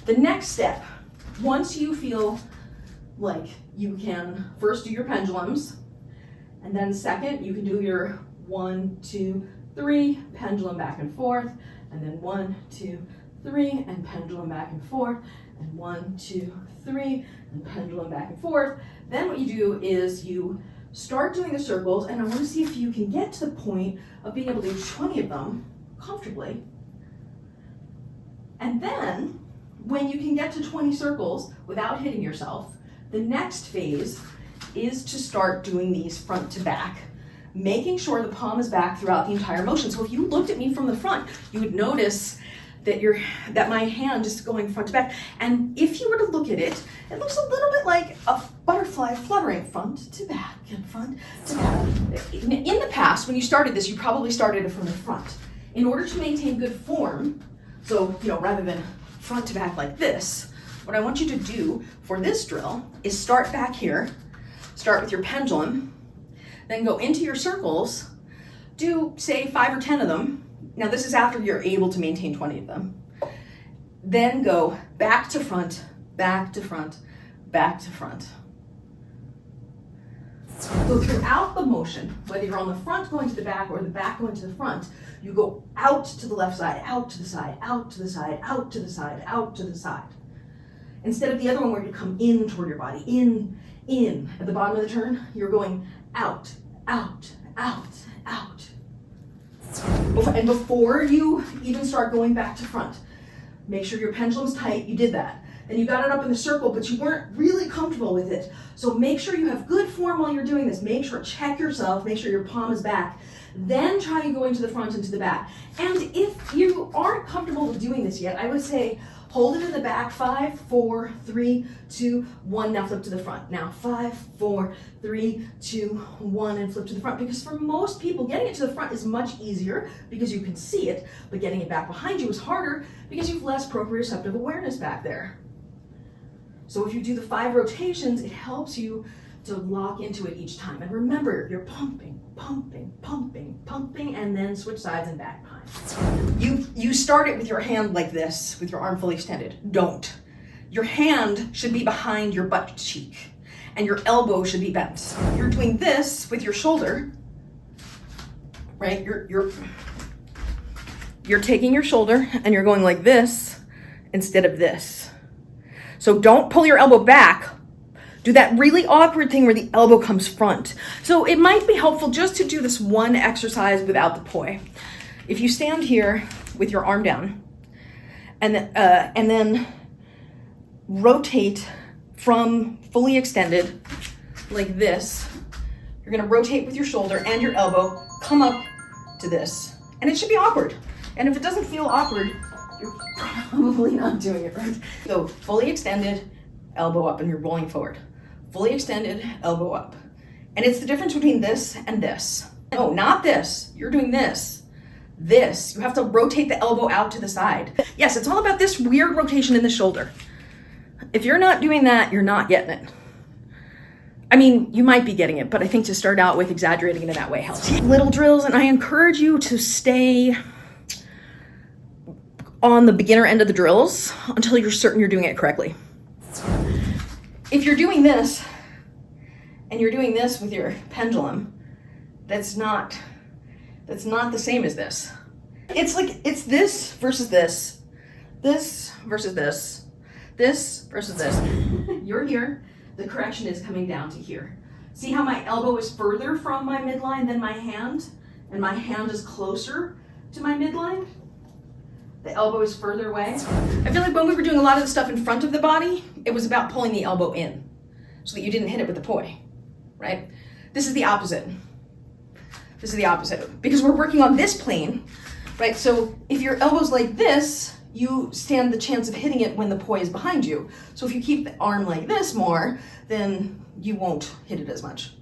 The next step, once you feel like you can first do your pendulums, and then second, you can do your 1, 2, 3, pendulum back and forth, and then 1, 2, 3, and pendulum back and forth, and 1, 2, 3, and pendulum back and forth. Then what you do is you start doing the circles, and I want to see if you can get to the point of being able to do 20 of them comfortably. And then, when you can get to 20 circles without hitting yourself, the next phase is to start doing these front to back, making sure the palm is back throughout the entire motion. So if you looked at me from the front, you would notice that my hand is going front to back. And if you were to look at it, it looks a little bit like a butterfly fluttering front to back and front to back. In the past, when you started this, you probably started it from the front. In order to maintain good form, so rather than front to back like this, what I want you to do for this drill is start back here, start with your pendulum, then go into your circles, do say 5 or 10 of them. Now this is after you're able to maintain 20 of them. Then go back to front, back to front, back to front. So throughout the motion, whether you're on the front going to the back or the back going to the front, you go out to the left side, out to the side, out to the side, out to the side, out to the side. Instead of the other one where you come in toward your body, in. At the bottom of the turn, you're going out, out, out, out. And before you even start going back to front, make sure your pendulum's tight. You did that. And you got it up in the circle, but you weren't really comfortable with it. So make sure you have good form while you're doing this. Make sure, check yourself, make sure your palm is back. Then try going to the front and to the back. And if you aren't comfortable with doing this yet, I would say hold it in the back, 5, 4, 3, 2, 1, now flip to the front. Now 5, 4, 3, 2, 1, and flip to the front. Because for most people, getting it to the front is much easier because you can see it, but getting it back behind you is harder because you have less proprioceptive awareness back there. So if you do the 5 rotations, it helps you to lock into it each time. And remember, you're pumping, pumping, pumping, pumping, and then switch sides and back behind. You start it with your hand like this, with your arm fully extended. Don't. Your hand should be behind your butt cheek, and your elbow should be bent. You're doing this with your shoulder, right? You're taking your shoulder, and you're going like this instead of this. So don't pull your elbow back. Do that really awkward thing where the elbow comes front. So it might be helpful just to do this one exercise without the poi. If you stand here with your arm down and then rotate from fully extended like this, you're gonna rotate with your shoulder and your elbow, come up to this. And it should be awkward. And if it doesn't feel awkward, you're probably not doing it right. So fully extended, elbow up, and you're rolling forward. Fully extended, elbow up. And it's the difference between this and this. No, not this. You're doing this. This. You have to rotate the elbow out to the side. Yes, it's all about this weird rotation in the shoulder. If you're not doing that, you're not getting it. I mean, you might be getting it, but I think to start out with exaggerating it in that way helps. Little drills, and I encourage you to stay on the beginner end of the drills until you're certain you're doing it correctly. If you're doing this and you're doing this with your pendulum, that's not the same as this. It's like, it's this versus this, this versus this, this versus this. You're here, the correction is coming down to here. See how my elbow is further from my midline than my hand, and my hand is closer to my midline? The elbow is further away. I feel like when we were doing a lot of the stuff in front of the body, it was about pulling the elbow in so that you didn't hit it with the poi, right? This is the opposite. This is the opposite because we're working on this plane, right? So if your elbow's like this, you stand the chance of hitting it when the poi is behind you. So if you keep the arm like this more, then you won't hit it as much.